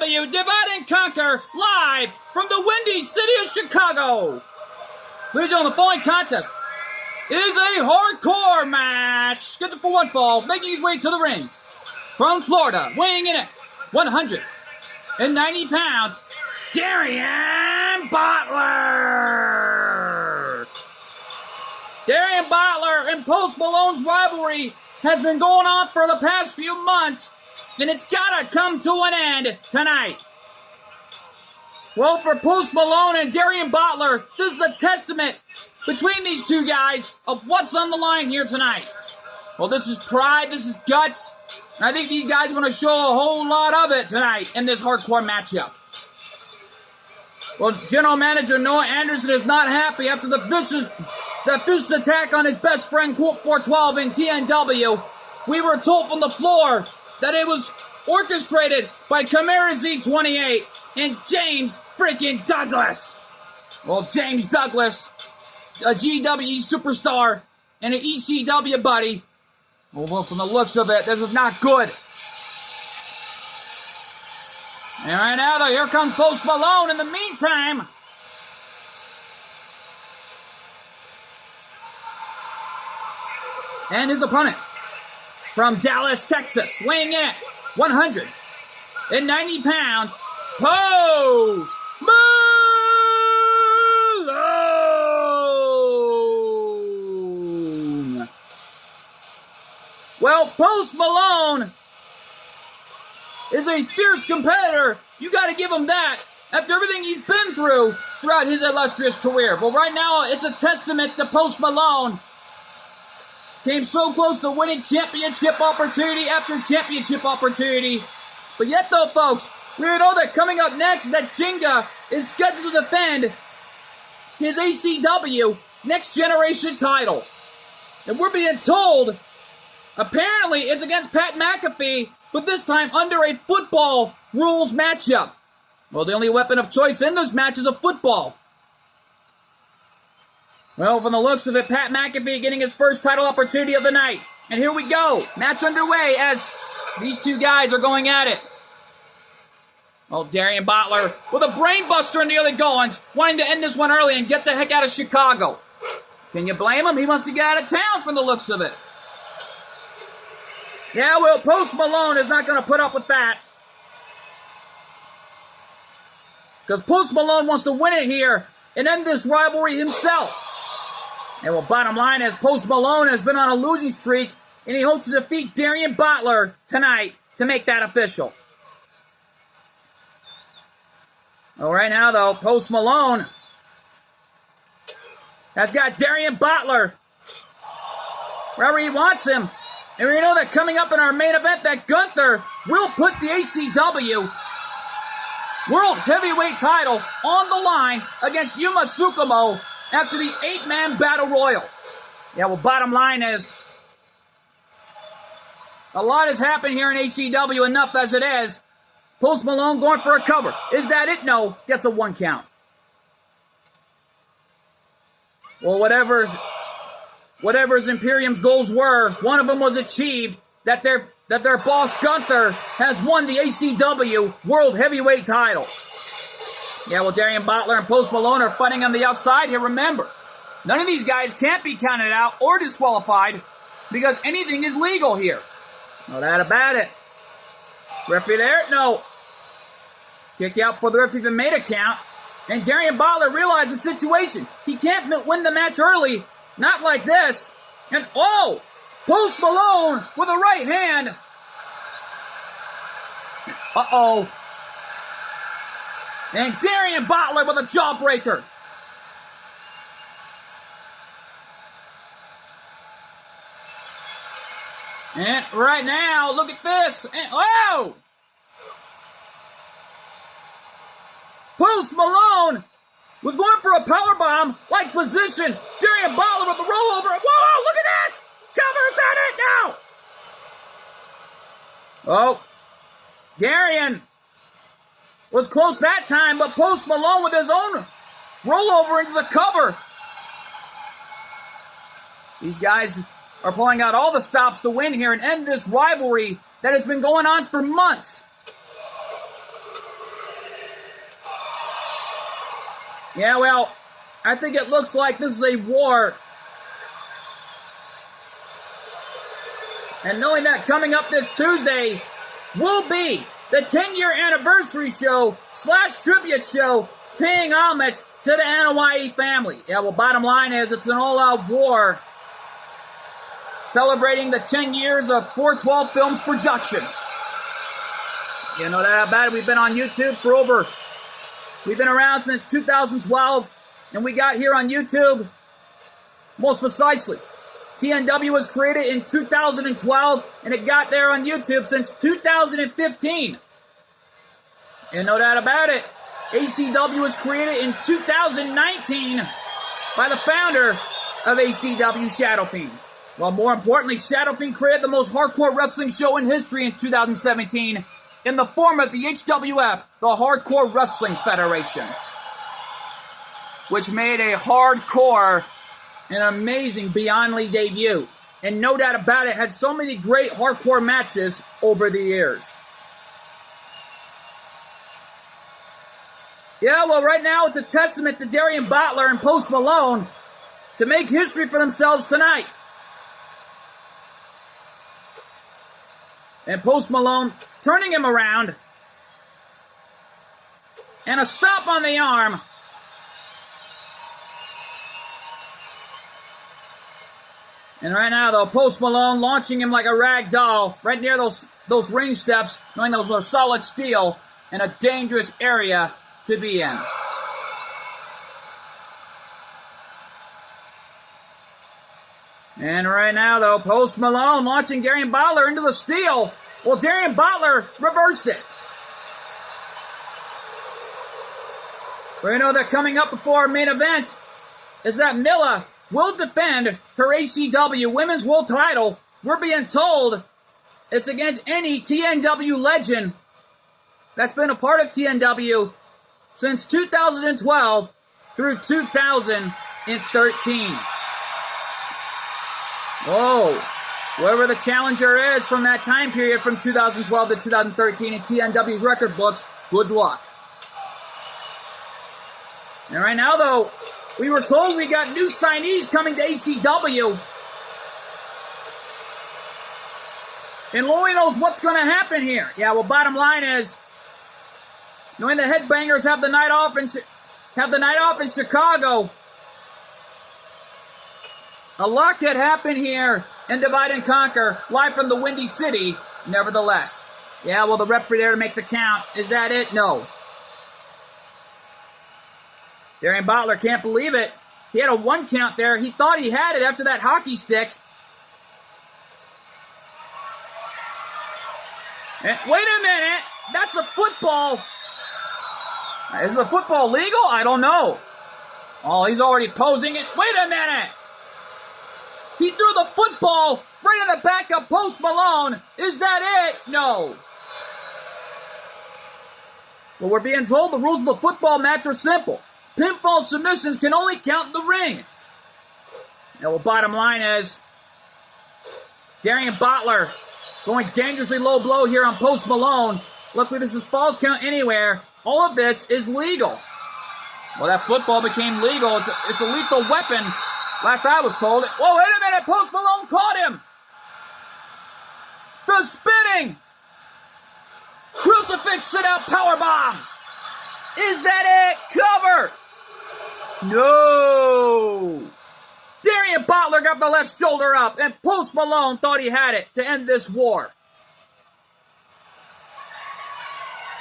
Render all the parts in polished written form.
ACW Divide and Conquer live from the windy city of Chicago. Ladies and gentlemen, the following contest is a hardcore match scheduled for one fall, making his way to the ring from Florida, weighing in at 190 pounds, Darian Butler. Darian Butler and Post Malone's rivalry has been going on for the past few months, and it's gotta come to an end tonight. Well, for Post Malone and Darian Butler, this is a testament between these two guys of what's on the line here tonight. Well, this is pride, this is guts, and I think these guys are going to show a whole lot of it tonight in this hardcore matchup. Well, General Manager Noah Anderson is not happy after the vicious attack on his best friend, Colt 412 in TNW. We were told from the floor that it was orchestrated by Chimera Z28 and James freaking Douglas. Well, James Douglas, a GWE superstar and an ECW buddy. Well, from the looks of it, this is not good. And right now, though, here comes Post Malone. In the meantime, and his opponent from Dallas, Texas, weighing in at 190 pounds, Post Malone. Well, Post Malone is a fierce competitor. You got to give him that after everything he's been through throughout his illustrious career. But right now, it's a testament to Post Malone. Came so close to winning championship opportunity after championship opportunity. But yet, though, folks, we know that coming up next, that Jenga is scheduled to defend his ACW Next Generation title. And we're being told, apparently, it's against Pat McAfee, but this time under a football rules matchup. Well, the only weapon of choice in this match is a football. Well, from the looks of it, Pat McAfee getting his first title opportunity of the night. And here we go. Match underway as these two guys are going at it. Well, Darian Butler with a brainbuster in the other goings, wanting to end this one early and get the heck out of Chicago. Can you blame him? He wants to get out of town from the looks of it. Yeah, well, Post Malone is not going to put up with that. Because Post Malone wants to win it here and end this rivalry himself. And well, bottom line is Post Malone has been on a losing streak, and he hopes to defeat Darian Butler tonight to make that official. Well, right now, though, Post Malone has got Darian Butler wherever he wants him. And we know that coming up in our main event, that Gunther will put the ACW World Heavyweight title on the line against Yuma Tsukumo after the 8-man Battle Royal. Yeah, well, bottom line is, a lot has happened here in ACW, enough as it is. Post Malone going for a cover. Is that it? No. Gets a 1 count. Well, whatever his Imperium's goals were, one of them was achieved, that their boss Gunther has won the ACW World Heavyweight title. Yeah, well, Darian Butler and Post Malone are fighting on the outside here. Remember, none of these guys can't be counted out or disqualified because anything is legal here. No doubt about it. Referee there? No. Kick out for the referee even made a count. And Darian Butler realized the situation. He can't win the match early. Not like this. And oh! Post Malone with a right hand. Uh-oh. And Darian Butler with a jawbreaker. And right now, look at this. And, oh! Post Malone was going for a powerbomb-like position. Darian Butler with the rollover. Whoa, look at this! Covers that it now! Oh, Darian was close that time, but Post Malone with his own rollover into the cover. These guys are pulling out all the stops to win here and end this rivalry that has been going on for months. Yeah, well, I think it looks like this is a war. And knowing that coming up this Tuesday will be the 10-year anniversary show / tribute show paying homage to the Anoa'i family. Yeah, well, bottom line is it's an all-out war celebrating the 10 years of 412 Films Productions. You know that about it. We've been on YouTube we've been around since 2012, and we got here on YouTube most precisely. TNW was created in 2012, and it got there on YouTube since 2015. And no doubt about it, ACW was created in 2019 by the founder of ACW, Shadow Fiend. Well, more importantly, Shadow Fiend created the most hardcore wrestling show in history in 2017 in the form of the HWF, the Hardcore Wrestling Federation, which made a hardcore an amazing Beyond Lee debut. And no doubt about it, had so many great hardcore matches over the years. Yeah, well, right now it's a testament to Darian Butler and Post Malone to make history for themselves tonight. And Post Malone turning him around. And a stop on the arm. And right now, though, Post Malone launching him like a rag doll right near those ring steps, knowing those are solid steel and a dangerous area to be in. And right now, though, Post Malone launching Darian Butler into the steel. Well, Darian Butler reversed it. We know that coming up before our main event is that Milla will defend her ACW Women's World title. We're being told it's against any TNW legend that's been a part of TNW since 2012 through 2013. Whoa. Whoever the challenger is from that time period from 2012 to 2013 in TNW's record books, good luck. And right now, though, we were told we got new signees coming to ACW. And Lord knows what's going to happen here. Yeah, well, bottom line is, knowing the Headbangers have the night off in Chicago, a lot could happen here in Divide and Conquer, live from the Windy City, nevertheless. Yeah, well, the referee there to make the count. Is that it? No. Darian Butler can't believe it. He had a 1 count there. He thought he had it after that hockey stick. And wait a minute. That's a football. Is the football legal? I don't know. Oh, he's already posing it. Wait a minute. He threw the football right in the back of Post Malone. Is that it? No. Well, we're being told the rules of the football match are simple. Pinfall submissions can only count in the ring. Now, well, bottom line is, Darian Butler going dangerously low blow here on Post Malone. Luckily, this is falls count anywhere. All of this is legal. Well, that football became legal. It's a lethal weapon. Last I was told. Whoa, wait a minute. Post Malone caught him. The spinning crucifix sit-out powerbomb. Is that it? Cover. No. Darian Butler got the left shoulder up, and Post Malone thought he had it to end this war.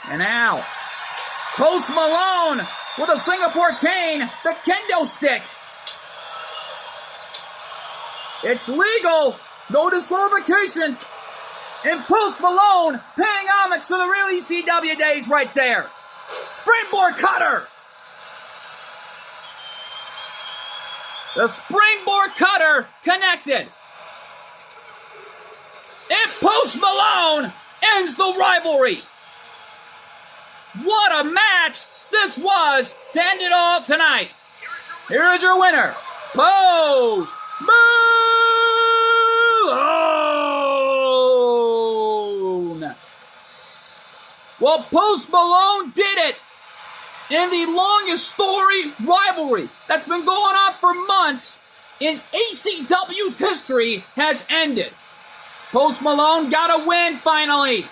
And now, Post Malone with a Singapore cane, the kendo stick. It's legal, no disqualifications, and Post Malone paying homage to the real ECW days right there. Springboard cutter. The springboard cutter connected. And Post Malone ends the rivalry. What a match this was to end it all tonight. Here is your winner, Post Malone. Well, Post Malone did it. And the longest story rivalry that's been going on for months in ACW's history has ended. Post Malone got a win finally.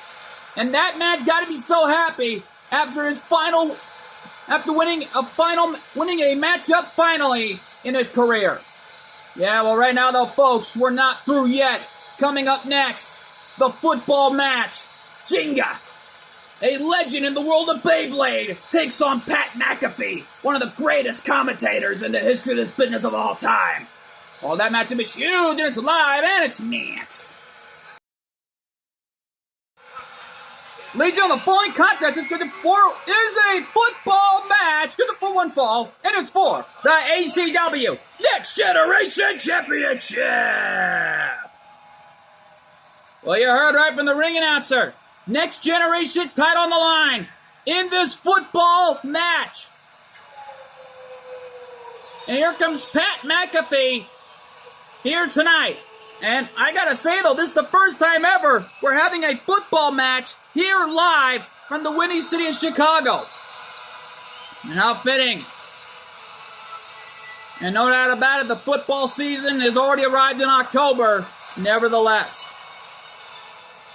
And that man's got to be so happy after winning a matchup finally in his career. Yeah, well, right now though, folks, we're not through yet. Coming up next, the football match. Jenga, a legend in the world of Beyblade, takes on Pat McAfee, one of the greatest commentators in the history of this business of all time. Oh, that matchup is huge, and it's live, and it's next. Ladies and gentlemen, the following contest is a football match, scheduled for one fall, and it's for the ACW Next Generation Championship. Well, you heard right from the ring announcer. Next Generation title on the line in this football match. And here comes Pat McAfee here tonight. And I gotta say though, this is the first time ever we're having a football match here live from the Windy City of Chicago. And how fitting. And no doubt about it, the football season has already arrived in October, nevertheless.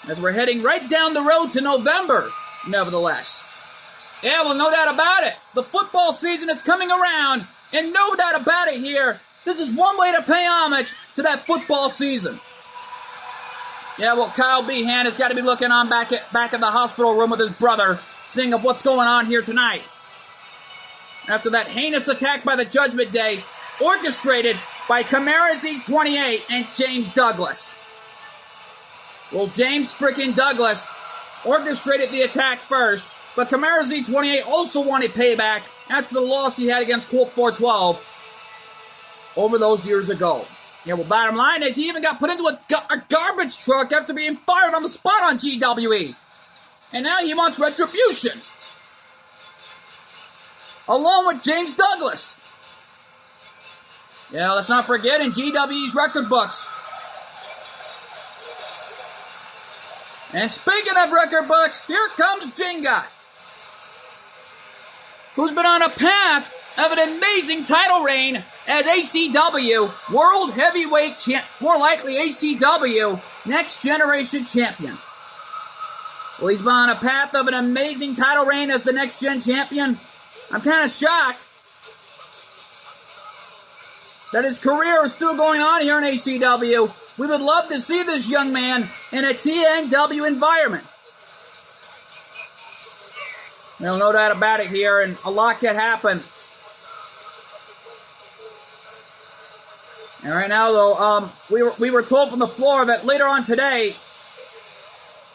As we're heading right down the road to November, nevertheless. Yeah, well, no doubt about it. The football season is coming around, and no doubt about it here, this is one way to pay homage to that football season. Yeah, well, Kyle Behan has got to be looking on back at the hospital room with his brother, seeing of what's going on here tonight. After that heinous attack by the Judgment Day, orchestrated by Camara Z28 and James Douglas. Well, James frickin' Douglas orchestrated the attack first, but Camara Z28 also wanted payback after the loss he had against Colt 412 over those years ago. Yeah, well, bottom line is he even got put into a garbage truck after being fired on the spot on GWE. And now he wants retribution. Along with James Douglas. Yeah, let's not forget in GWE's record books. And speaking of record books, here comes Jenga, who's been on a path of an amazing title reign as ACW World Heavyweight Champ, more likely ACW Next Generation Champion. Well, he's been on a path of an amazing title reign as the Next Gen Champion. I'm kind of shocked that his career is still going on here in ACW. We would love to see this young man in a TNW environment. Well, no doubt about it here, and a lot can happen. And right now, though, we were told from the floor that later on today,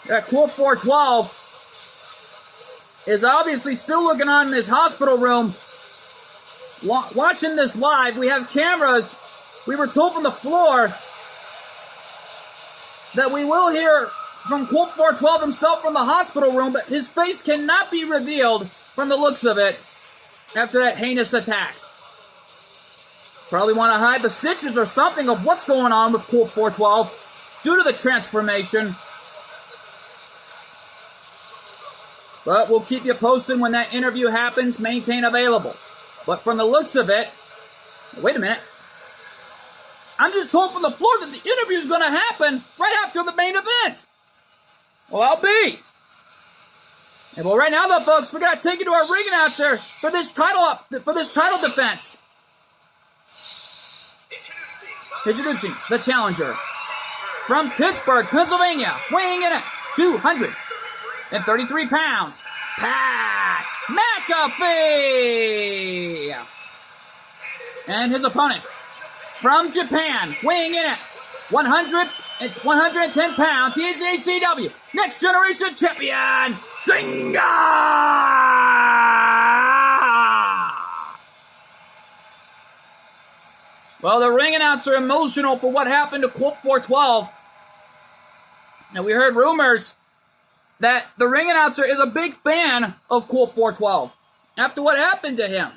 that Colt 412 is obviously still looking on in his hospital room, watching this live. We have cameras. We were told from the floor that we will hear from Colt 412 himself from the hospital room, but his face cannot be revealed from the looks of it after that heinous attack. Probably want to hide the stitches or something of what's going on with Colt 412 due to the transformation. But we'll keep you posted when that interview happens. Maintain available. But from the looks of it, wait a minute. I'm just told from the floor that the interview is going to happen right after the main event. Well, I'll be. And well, right now, though, folks, we got to take you to our ring announcer for this title defense. Introducing the challenger from Pittsburgh, Pennsylvania, weighing in at 233 pounds, Pat McAfee. And his opponent from Japan, weighing in at 110 pounds, he is the ACW Next Generation Champion, Jenga! Well, the ring announcer emotional for what happened to Colt 412. And we heard rumors that the ring announcer is a big fan of Colt 412 after what happened to him.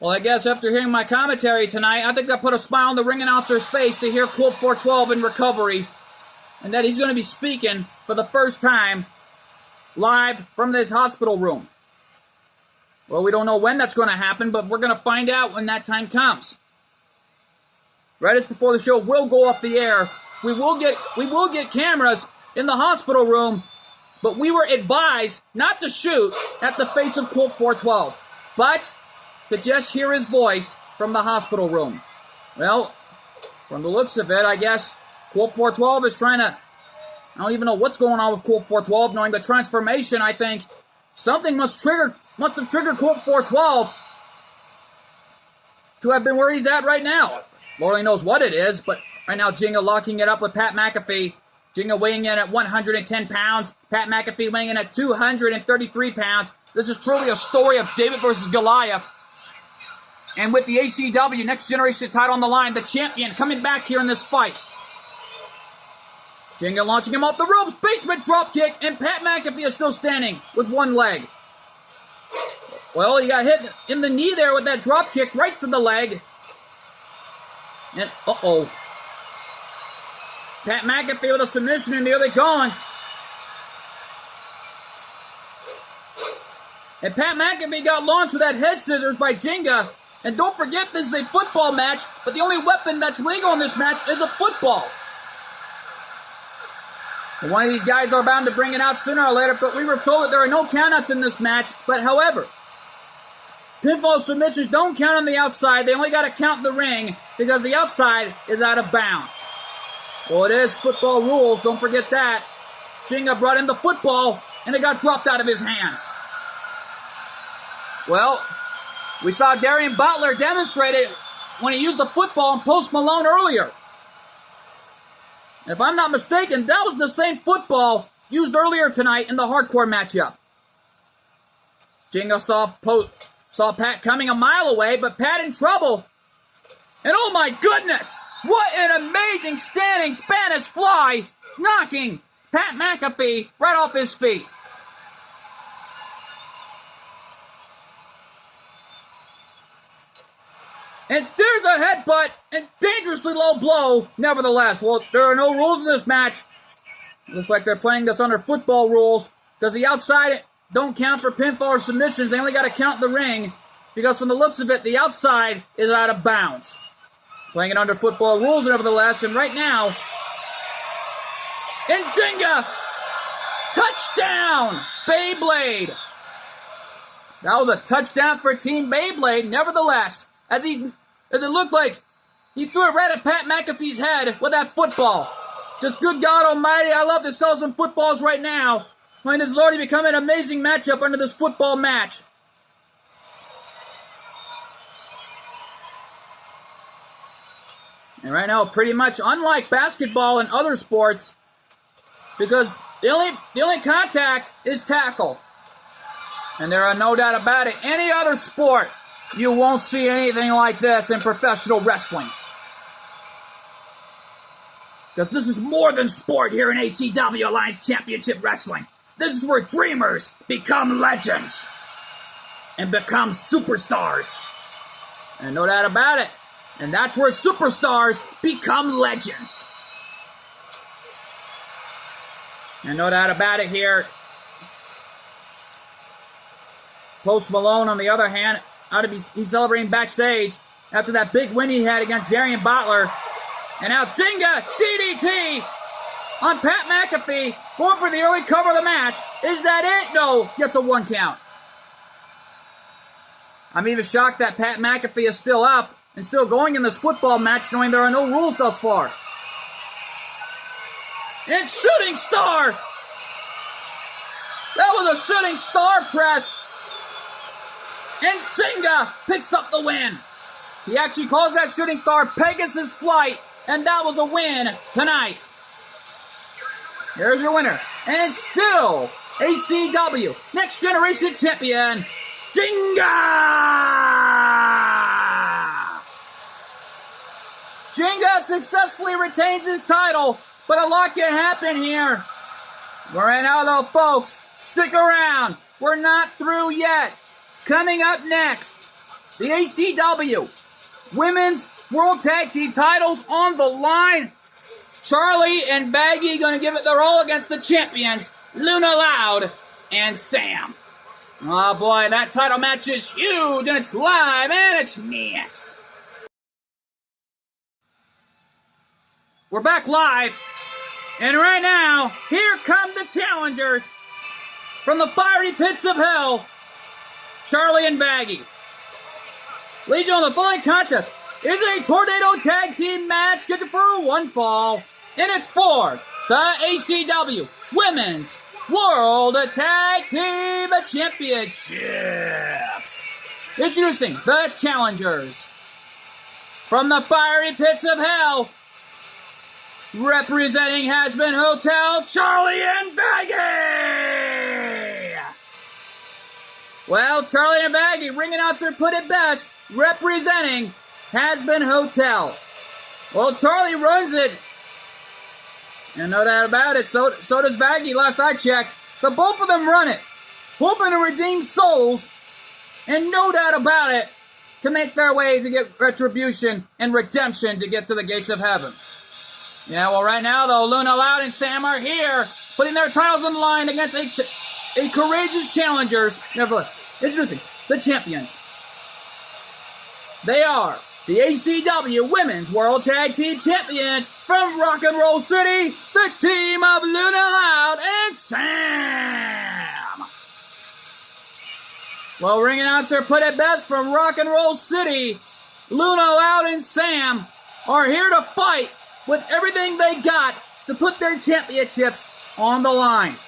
Well, I guess after hearing my commentary tonight, I think that put a smile on the ring announcer's face to hear Colt 412 in recovery, and that he's going to be speaking for the first time live from this hospital room. Well, we don't know when that's going to happen, but we're going to find out when that time comes. Right as before the show will go off the air, we will get cameras in the hospital room, but we were advised not to shoot at the face of Colt 412, but to just hear his voice from the hospital room. Well, from the looks of it, I guess Colt 412 is trying to... I don't even know what's going on with Colt 412. Knowing the transformation, I think something must have triggered Colt 412 to have been where he's at right now. Lord only knows what it is, but right now Jinga locking it up with Pat McAfee. Jinga weighing in at 110 pounds. Pat McAfee weighing in at 233 pounds. This is truly a story of David versus Goliath. And with the ACW Next Generation title on the line, the champion coming back here in this fight. Jinga launching him off the ropes, basement dropkick, and Pat McAfee is still standing with one leg. Well, he got hit in the knee there with that dropkick right to the leg. And, uh-oh. Pat McAfee with a submission, and there they go. And Pat McAfee got launched with that head scissors by Jinga. And don't forget, this is a football match, but the only weapon that's legal in this match is a football. One of these guys are bound to bring it out sooner or later, but we were told that there are no countouts in this match. But however, pinfall submissions don't count on the outside. They only got to count in the ring because the outside is out of bounds. Well, it is football rules. Don't forget that. Jinga brought in the football, and it got dropped out of his hands. Well, we saw Darian Butler demonstrate it when he used the football on Post Malone earlier. If I'm not mistaken, that was the same football used earlier tonight in the hardcore matchup. Jinga saw Pat coming a mile away, but Pat in trouble. And oh my goodness, what an amazing standing Spanish fly, knocking Pat McAfee right off his feet. And there's a headbutt and dangerously low blow. Nevertheless, well, there are no rules in this match. Looks like they're playing this under football rules because the outside don't count for pinfall or submissions. They only got to count in the ring because from the looks of it, the outside is out of bounds. Playing it under football rules, nevertheless, and right now, and Jinga, touchdown, Beyblade. That was a touchdown for Team Beyblade, nevertheless. As it looked like he threw it right at Pat McAfee's head with that football. Just good God almighty, I love to sell some footballs right now. I mean, this has already become an amazing matchup under this football match. And right now, pretty much unlike basketball and other sports, because the only contact is tackle. And there are no doubt about it, any other sport, you won't see anything like this in professional wrestling. Because this is more than sport here in ACW Alliance Championship Wrestling. This is where dreamers become legends and become superstars. And no doubt about it. And that's where superstars become legends. And no doubt about it here. Post Malone, on the other hand, he's celebrating backstage after that big win he had against Darian Butler. And now Jinga DDT on Pat McAfee, going for the early cover of the match. Is that it? No, gets a 1 count. I'm even shocked that Pat McAfee is still up and still going in this football match, knowing there are no rules thus far. And shooting star! That was a shooting star press. And Jinga picks up the win. He actually calls that shooting star Pegasus Flight, and that was a win tonight. Here's your winner. And it's still ACW Next Generation Champion, Jinga! Jinga successfully retains his title, but a lot can happen here. Right now, though, folks, stick around. We're not through yet. Coming up next, the ACW Women's World Tag Team titles on the line. Charlie and Baggy going to give it their all against the champions, Luna Loud and Sam. Oh boy, that title match is huge, and it's live, and it's next. We're back live, and right now, here come the challengers from the fiery pits of hell, Charlie and Baggy. Ladies and gentlemen, the following contest is a Tornado Tag Team match scheduled for one fall, and it's for the ACW Women's World Tag Team Championships. Introducing the challengers from the fiery pits of hell, representing Has-Been Hotel, Charlie and Baggy. Well, Charlie and Baggy, ring announcer put it best, representing Has-Been Hotel. Well, Charlie runs it. And no doubt about it, so does Baggy, last I checked. The both of them run it, hoping to redeem souls, and no doubt about it, to make their way to get retribution and redemption to get to the gates of heaven. Yeah, well, right now, though, Luna Loud and Sam are here, putting their titles on the line against a courageous challengers. Nevertheless, introducing the champions. They are the ACW Women's World Tag Team Champions from Rock and Roll City, the team of Luna Loud and Sam. Well, ring announcer put it best, from Rock and Roll City, Luna Loud and Sam are here to fight with everything they got to put their championships on the line.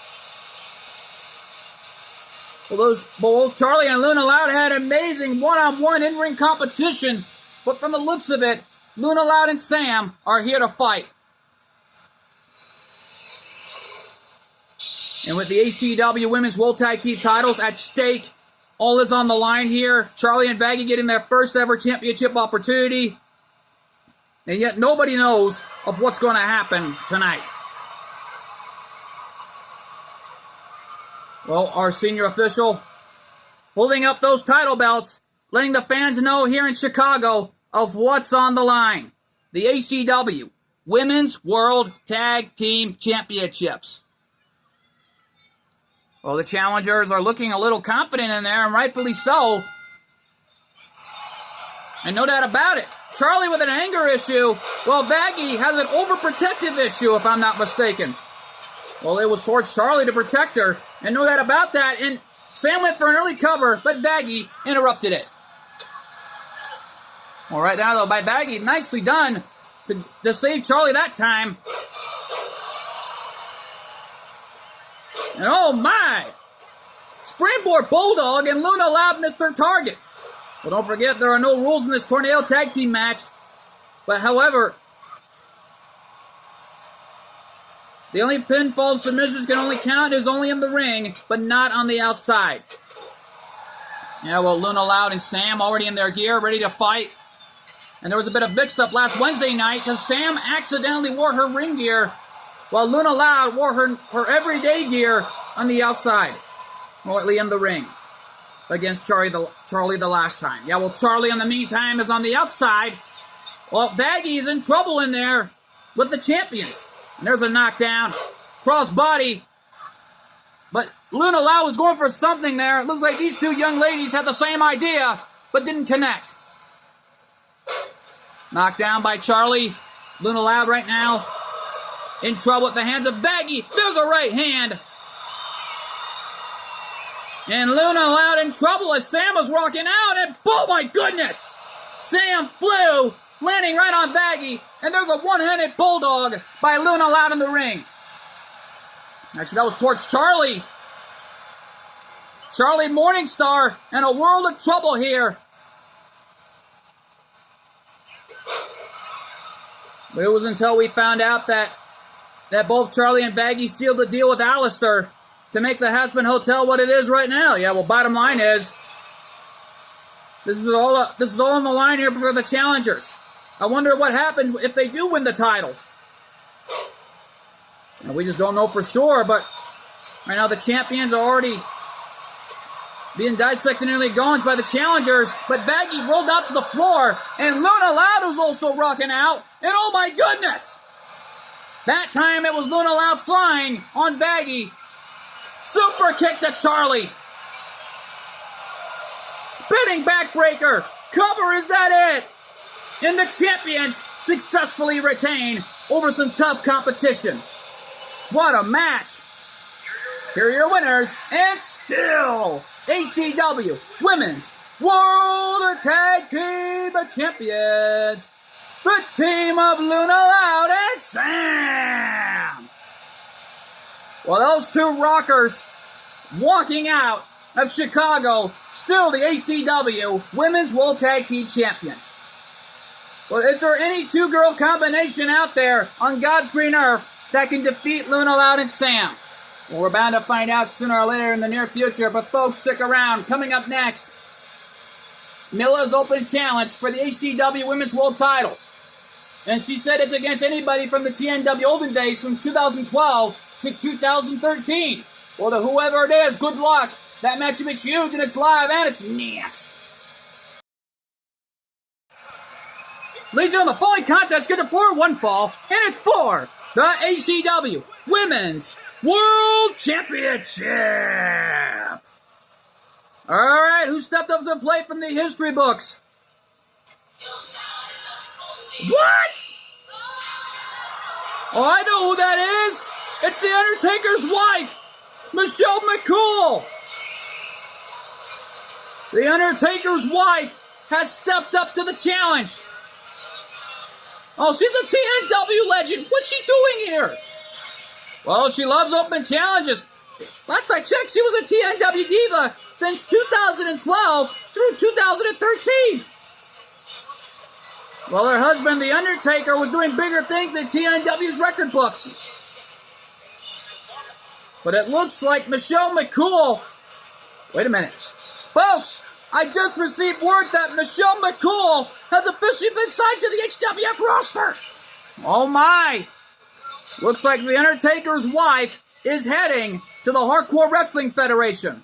Well, both Charlie and Luna Loud had amazing one-on-one in-ring competition, but from the looks of it, Luna Loud and Sam are here to fight. And with the ACW Women's World Tag Team titles at stake, all is on the line here. Charlie and Baggy getting their first ever championship opportunity. And yet nobody knows of what's going to happen tonight. Well, our senior official holding up those title belts, letting the fans know here in Chicago of what's on the line. The ACW Women's World Tag Team Championships. Well, the challengers are looking a little confident in there, and rightfully so. And no doubt about it, Charlie with an anger issue, while Baggy has an overprotective issue, if I'm not mistaken. Well, it was towards Charlie to protect her, and no doubt about that, and Sam went for an early cover, but Baggy interrupted it. Well, right now, though, by Baggy, nicely done to save Charlie that time. And oh my! Springboard Bulldog and Luna Loud missed their target. Well, don't forget, there are no rules in this Tornado Tag Team match. But however, the only pinfall submissions can only count is only in the ring, but not on the outside. Yeah, well, Luna Loud and Sam already in their gear, ready to fight. And there was a bit of mix-up last Wednesday night because Sam accidentally wore her ring gear while Luna Loud wore her everyday gear on the outside, mostly in the ring, against Charlie the last time. Yeah, well, Charlie in the meantime is on the outside. Well, Baggy's in trouble in there with the champions. And there's a knockdown, cross body. But Luna Loud was going for something there. It looks like these two young ladies had the same idea, but didn't connect. Knocked down by Charlie. Luna Loud right now in trouble at the hands of Baggy. There's a right hand. And Luna Loud in trouble as Sam was rocking out, and oh my goodness! Sam flew, landing right on Baggy, and there's a one-handed bulldog by Luna Loud in the ring. Actually, that was towards Charlie. Charlie Morningstar in a world of trouble here. But it was until we found out that both Charlie and Baggy sealed the deal with Alistair to make the Has-Been Hotel what it is right now. Yeah, well, bottom line is, this is all on the line here for the challengers. I wonder what happens if they do win the titles. And we just don't know for sure, but right now the champions are already being dissected nearly gone by the challengers, but Baggy rolled out to the floor, and Luna Loud was also rocking out, and oh my goodness! That time it was Luna Loud flying on Baggy, Super kick to Charlie. Spinning backbreaker. Cover, is that it? And the champions successfully retain over some tough competition. What a match. Here are your winners, and still ACW Women's World Tag Team Champions, the team of Luna Loud and Sam. Well, those two rockers walking out of Chicago, still the ACW Women's World Tag Team Champions. Well, is there any two-girl combination out there on God's green earth that can defeat Luna Loud and Sam? Well, we're bound to find out sooner or later in the near future, but folks, stick around. Coming up next, Milla's open challenge for the ACW Women's World title. And she said it's against anybody from the TNW olden days from 2012 to 2013. Well, to whoever it is, good luck. That matchup is huge, and it's live, and it's next. Ladies and gentlemen, the following contest scheduled for one fall, and it's for the ACW Women's World Championship. All right, who stepped up to the plate from the history books? What? Oh, I know who that is. It's The Undertaker's wife, Michelle McCool. The Undertaker's wife has stepped up to the challenge. Oh, she's a TNW legend. What's she doing here? Well, she loves open challenges. Last I checked, she was a TNW diva since 2012 through 2013. Well, her husband, The Undertaker, was doing bigger things in TNW's record books. But it looks like Michelle McCool... Wait a minute. Folks, I just received word that Michelle McCool has officially been signed to the HWF roster. Oh my. Looks like The Undertaker's wife is heading to the Hardcore Wrestling Federation.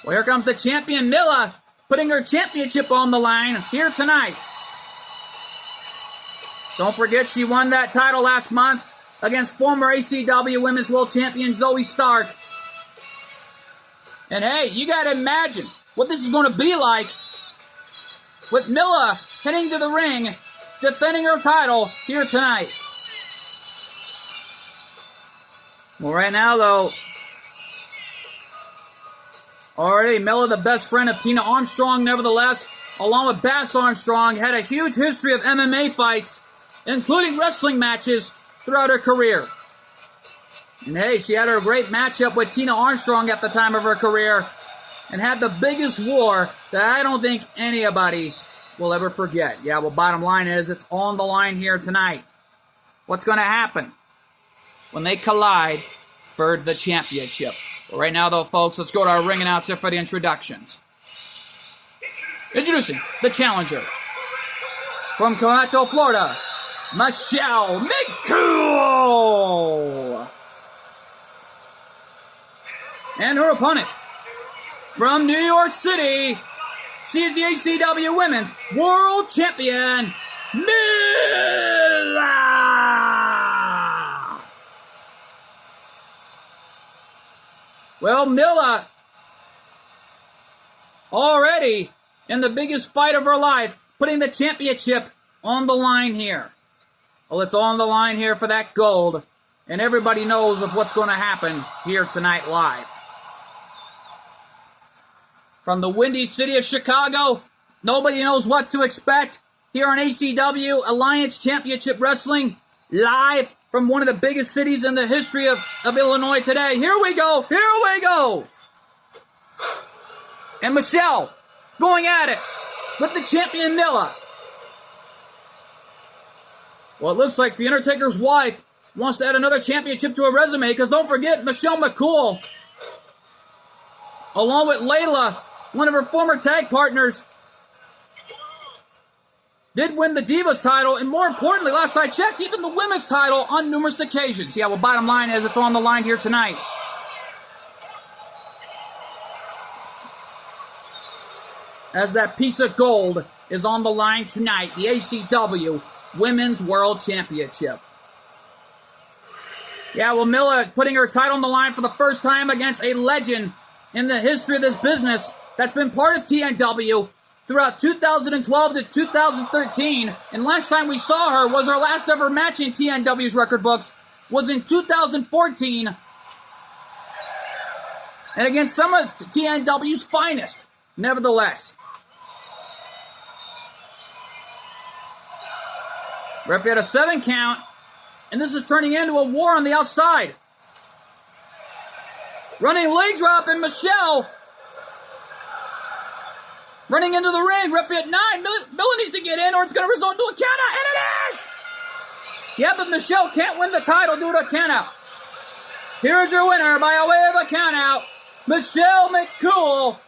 Well, here comes the champion Milla, putting her championship on the line here tonight. Don't forget she won that title last month against former ACW Women's World Champion Zoe Stark. And hey, you gotta imagine what this is going to be like with Milla heading to the ring, defending her title here tonight. Well, right now, though, already Milla, the best friend of Tina Armstrong, nevertheless, along with Bass Armstrong, had a huge history of MMA fights, including wrestling matches throughout her career. And hey, she had her great matchup with Tina Armstrong at the time of her career and had the biggest war that I don't think anybody will ever forget. Yeah, well, bottom line is it's on the line here tonight. What's going to happen when they collide for the championship? Well, right now, though, folks, let's go to our ring announcer for the introductions. Introducing the challenger from Coronado, Florida, Michelle McCool. And her opponent from New York City, she is the ACW Women's World Champion, Milla. Well, Milla, already in the biggest fight of her life, putting the championship on the line here. Well, it's on the line here for that gold, and everybody knows of what's going to happen here tonight live. From the windy city of Chicago, nobody knows what to expect here on ACW Alliance Championship Wrestling, live from one of the biggest cities in the history of Illinois today. Here we go, here we go! And Michelle going at it with the champion Milla. Well, it looks like The Undertaker's wife wants to add another championship to her resume, because don't forget, Michelle McCool, along with Layla, one of her former tag partners, did win the Divas title, and more importantly, last I checked, even the women's title on numerous occasions. Yeah, well, bottom line is it's on the line here tonight. As that piece of gold is on the line tonight, the ACW Women's World Championship. Yeah, well, Milla putting her title on the line for the first time against a legend in the history of this business that's been part of TNW throughout 2012 to 2013. And last time we saw her was her last ever match in TNW's record books was in 2014. And against some of TNW's finest, nevertheless. Referee had a 7 count, and this is turning into a war on the outside. Running leg drop, and Michelle running into the ring. Referee at 9. Milla needs to get in, or it's going to result into a countout, and it is! Yeah, but Michelle can't win the title due to a countout. Here's your winner by way of a countout, Michelle McCool.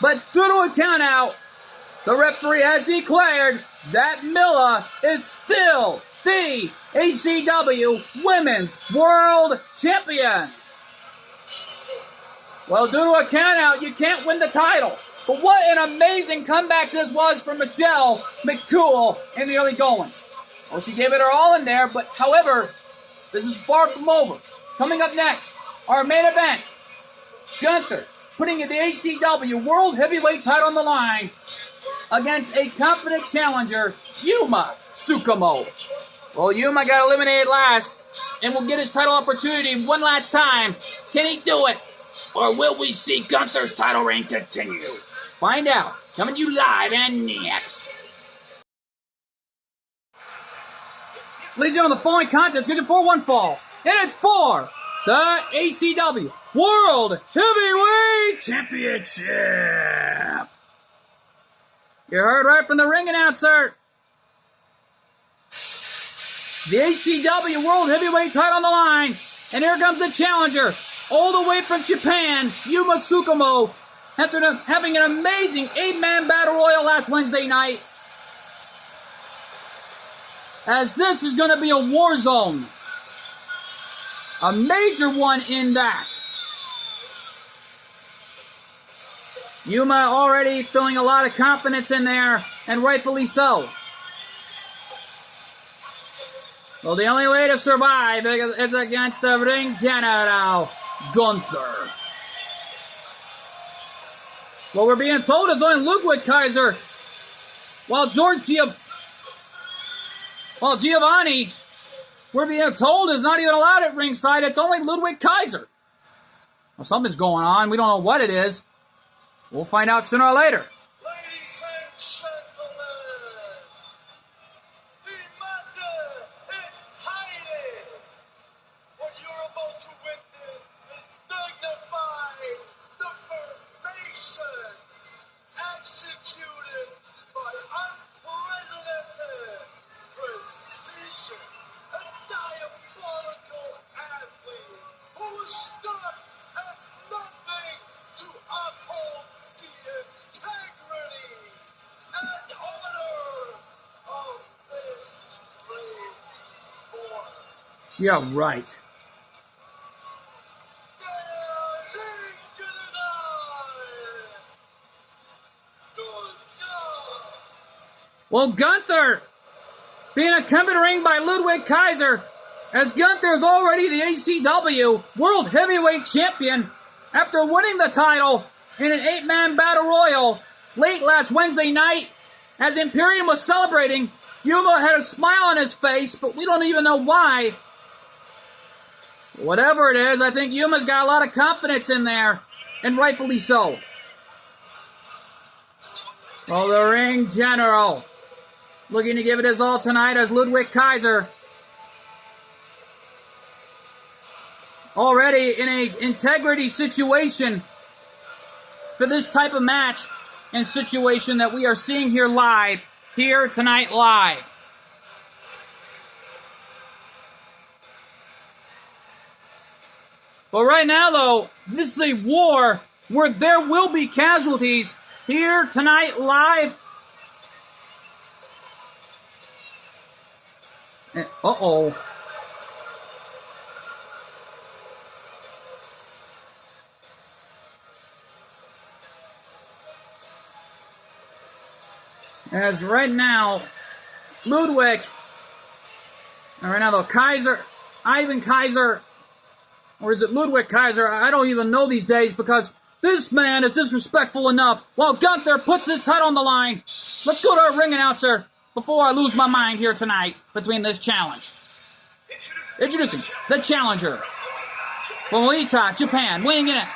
But due to a countout, the referee has declared that Milla is still the ACW Women's World Champion. Well, due to a countout, you can't win the title. But what an amazing comeback this was for Michelle McCool in the early goings. Well, she gave it her all in there, but however, this is far from over. Coming up next, our main event, Gunther putting the ACW World Heavyweight title on the line against a confident challenger, Yuma Tsukumo. Well, Yuma got eliminated last and will get his title opportunity one last time. Can he do it? Or will we see Gunther's title reign continue? Find out. Coming to you live and next. Ladies and gentlemen, the following contest is for one fall. And it's for the ACW World Heavyweight Championship. You heard right from the ring announcer. The ACW World Heavyweight title on the line. And here comes the challenger, all the way from Japan, Yuma Tsukumo, after having an amazing 8-man battle royal last Wednesday night. As this is going to be a war zone. A major one in that. Yuma already feeling a lot of confidence in there, and rightfully so. Well, the only way to survive is against the ring general, Gunther. Well, we're being told it's only Ludwig Kaiser, while Giovanni, we're being told, is not even allowed at ringside. It's only Ludwig Kaiser. Well, something's going on. We don't know what it is. We'll find out sooner or later. Ladies and gentlemen, the matter is hiding. What you're about to witness is dignified deformation executed by unprecedented precision. A diabolical athlete who stood at nothing to uphold the integrity and honor of this great sport. Yeah, right. Well, Gunther being accompanied ring by Ludwig Kaiser, as Gunther is already the ACW World Heavyweight Champion after winning the title in an 8-man battle royal late last Wednesday night. As Imperium was celebrating, Yuma had a smile on his face, but we don't even know why. Whatever it is, I think Yuma's got a lot of confidence in there, and rightfully so. Well, the ring general looking to give it his all tonight as Ludwig Kaiser already in a integrity situation for this type of match and situation that we are seeing here live, here tonight live. But right now, though, this is a war where there will be casualties here tonight live. Uh-oh. As right now, Ludwig, and right now though, Kaiser Ivan Kaiser, or is it Ludwig Kaiser? I don't even know these days because this man is disrespectful enough while Gunther puts his title on the line. Let's go to our ring announcer before I lose my mind here tonight between this challenge. Introducing the challenger from Oita, Japan, weighing in at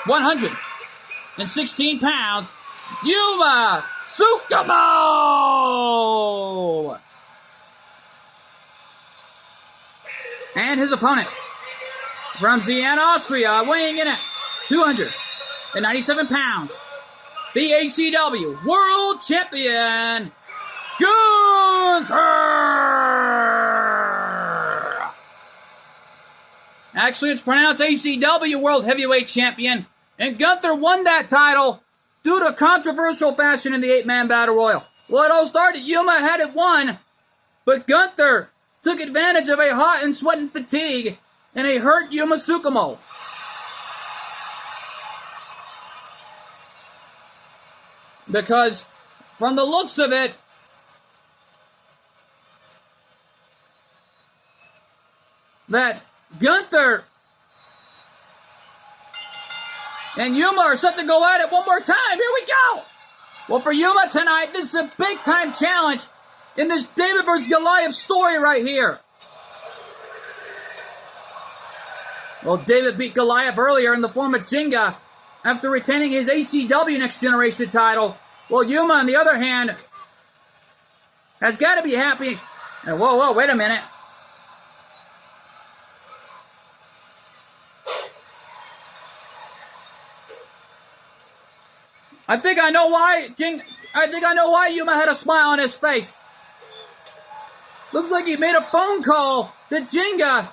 116 pounds, Yuma Tsukumo! And his opponent from Vienna, Austria, weighing in at 297 pounds, the ACW World Champion, Gunther! Actually, it's pronounced ACW World Heavyweight Champion, and Gunther won that title due to controversial fashion in the 8-man Battle Royal. Well, it all started, Yuma had it won, but Gunther took advantage of a hot and sweating fatigue, and he hurt Yuma Tsukumo. Because, from the looks of it, that Gunther and Yuma are set to go at it one more time. Here we go. Well, for Yuma tonight, this is a big-time challenge in this David vs. Goliath story right here. Well, David beat Goliath earlier in the form of Jinga after retaining his ACW Next Generation title. Well, Yuma, on the other hand, has got to be happy. And whoa, wait a minute. I think I know why Yuma had a smile on his face. Looks like he made a phone call to Jinga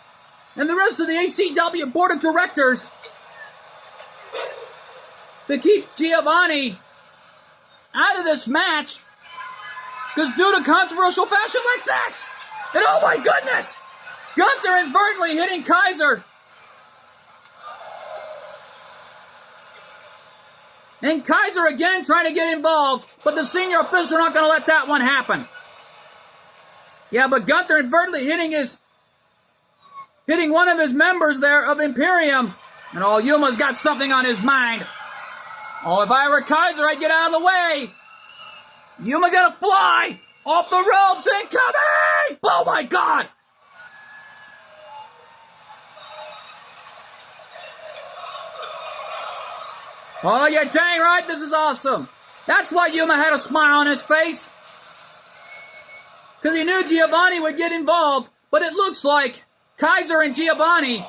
and the rest of the ACW board of directors to keep Giovanni out of this match because due to controversial fashion like this, and oh my goodness, Gunther inadvertently hitting Kaiser. And Kaiser again trying to get involved, but the senior officials are not going to let that one happen. Yeah, but Gunther inadvertently hitting one of his members there of Imperium. And oh, Yuma's got something on his mind. Oh, if I were Kaiser, I'd get out of the way. Yuma gonna fly off the ropes, incoming! Oh my God! Oh, you're dang right, this is awesome. That's why Yuma had a smile on his face. Because he knew Giovanni would get involved, but it looks like Kaiser and Giovanni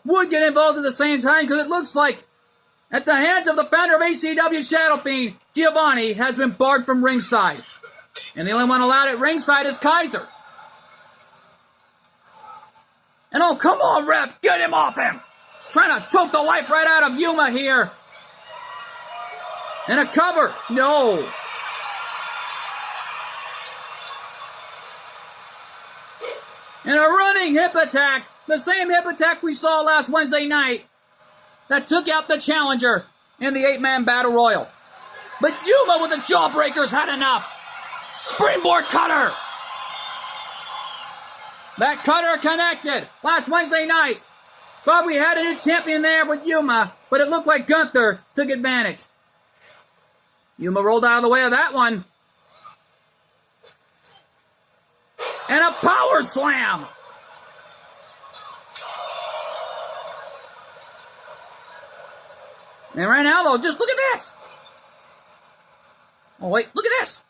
would get involved at the same time, because it looks like at the hands of the founder of ACW Shadow Fiend, Giovanni has been barred from ringside. And the only one allowed at ringside is Kaiser. And oh, come on, ref, get him off him. Trying to choke the life right out of Yuma here. And a cover. No. And a running hip attack. The same hip attack we saw last Wednesday night that took out the challenger in the 8-man Battle Royal. But Yuma with the jawbreakers had enough. Springboard cutter. That cutter connected last Wednesday night. Thought we had a new champion there with Yuma, but it looked like Gunther took advantage. Yuma rolled out of the way of that one. And a power slam. And right now, though, just look at this. Oh, wait, look at this.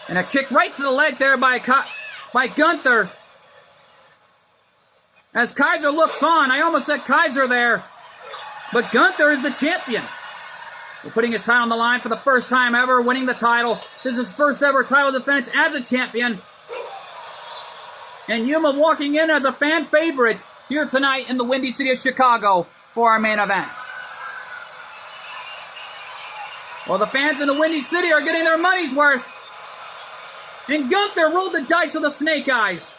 And a kick right to the leg there by Gunther. As Kaiser looks on, I almost said Kaiser there. But Gunther is the champion. We're putting his title on the line for the first time ever, winning the title. This is his first ever title defense as a champion. And Yuma walking in as a fan favorite here tonight in the Windy City of Chicago for our main event. Well, the fans in the Windy City are getting their money's worth. And Gunther rolled the dice with the snake eyes.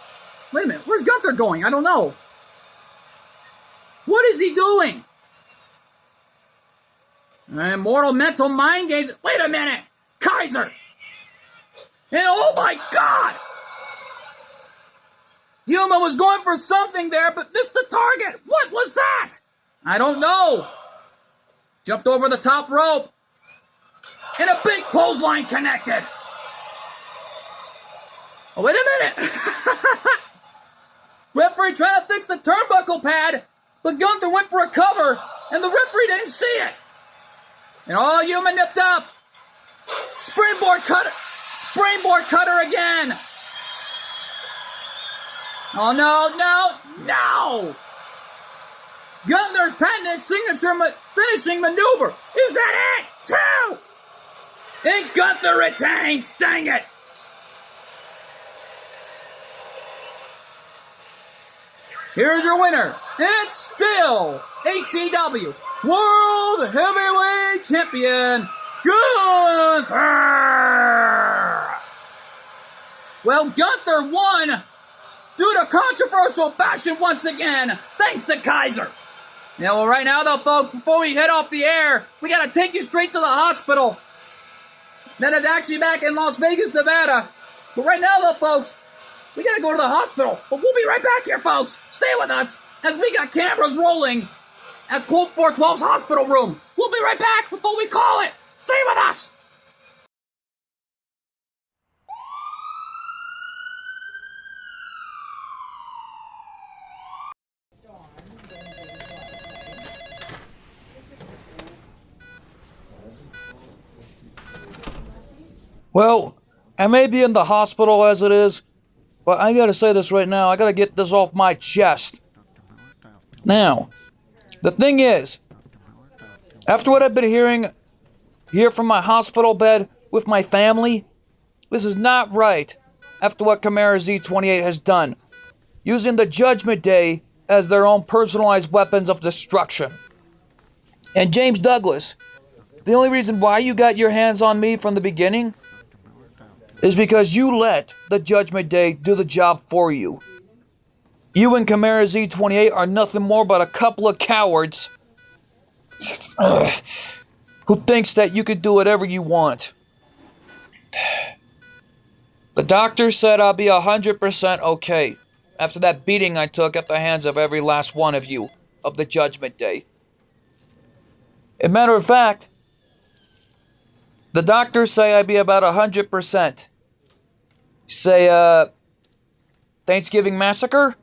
Wait a minute, where's Gunther going? I don't know. What is he doing? Immortal mental mind games. Wait a minute! Kaiser! And oh my God! Yuma was going for something there, but missed the target. What was that? I don't know. Jumped over the top rope. And a big clothesline connected. Oh, wait a minute. Referee trying to fix the turnbuckle pad, but Gunther went for a cover, and the referee didn't see it. And all Yuma nipped up. Springboard cutter. Springboard cutter again. Oh, no. Gunther's patented signature finishing maneuver. Is that it? 2. And Gunther retains. Dang it. Here's your winner. It's still ACW World Heavyweight Champion, Gunther. Well, Gunther won due to controversial fashion once again, thanks to Kaiser. Yeah, well, right now, though, folks, before we head off the air, we got to take you straight to the hospital. That is actually back in Las Vegas, Nevada. But right now, though, folks, we got to go to the hospital. But we'll be right back here, folks. Stay with us as we got cameras rolling at Colt 412's hospital room. We'll be right back before we call it. Stay with us. Well, I may be in the hospital as it is, but I gotta say this right now. I gotta get this off my chest. Now, the thing is, after what I've been hearing here from my hospital bed with my family, this is not right after what Chimera Z28 has done, using the Judgment Day as their own personalized weapons of destruction. And James Douglas, the only reason why you got your hands on me from the beginning is because you let the Judgment Day do the job for you. You and Chimera Z28 are nothing more but a couple of cowards who thinks that you could do whatever you want. The doctor said I'll be 100% okay after that beating I took at the hands of every last one of you of the Judgment Day. As a matter of fact, the doctors say I'd be about 100%. Say, Thanksgiving Massacre?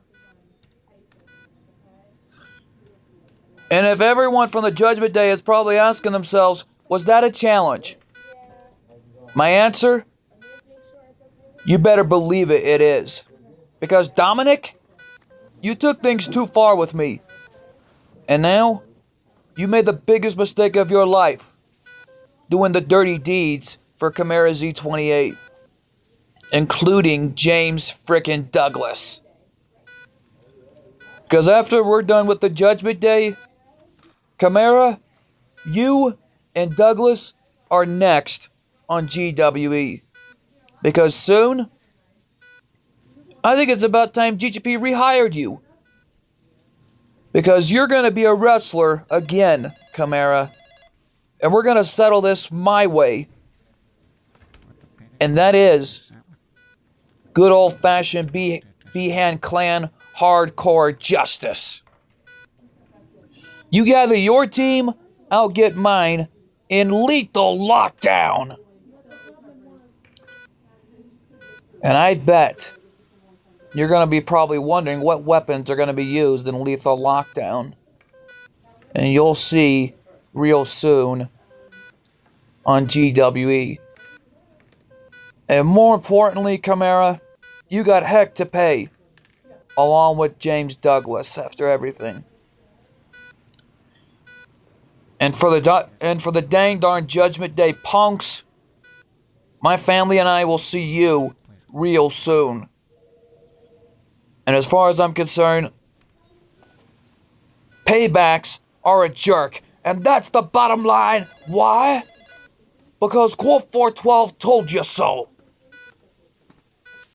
And if everyone from the Judgment Day is probably asking themselves, was that a challenge? My answer? You better believe it, it is. Because Dominic, you took things too far with me. And now, you made the biggest mistake of your life. Doing the dirty deeds for Chimera Z28. Including James frickin' Douglas. Because after we're done with the Judgment Day, Chimera, you and Douglas are next on GWE. Because soon, I think it's about time GGP rehired you. Because you're going to be a wrestler again, Chimera. And we're going to settle this my way. And that is good old-fashioned Behan Clan hardcore justice. You gather your team, I'll get mine in lethal lockdown. And I bet you're going to be probably wondering what weapons are going to be used in lethal lockdown. And you'll see real soon on GWE. And more importantly, Chimera, you got heck to pay, along with James Douglas after everything. And for the dang darn Judgment Day punks, my family and I will see you real soon. And as far as I'm concerned, paybacks are a jerk. And that's the bottom line. Why? Because Colt 412 told you so.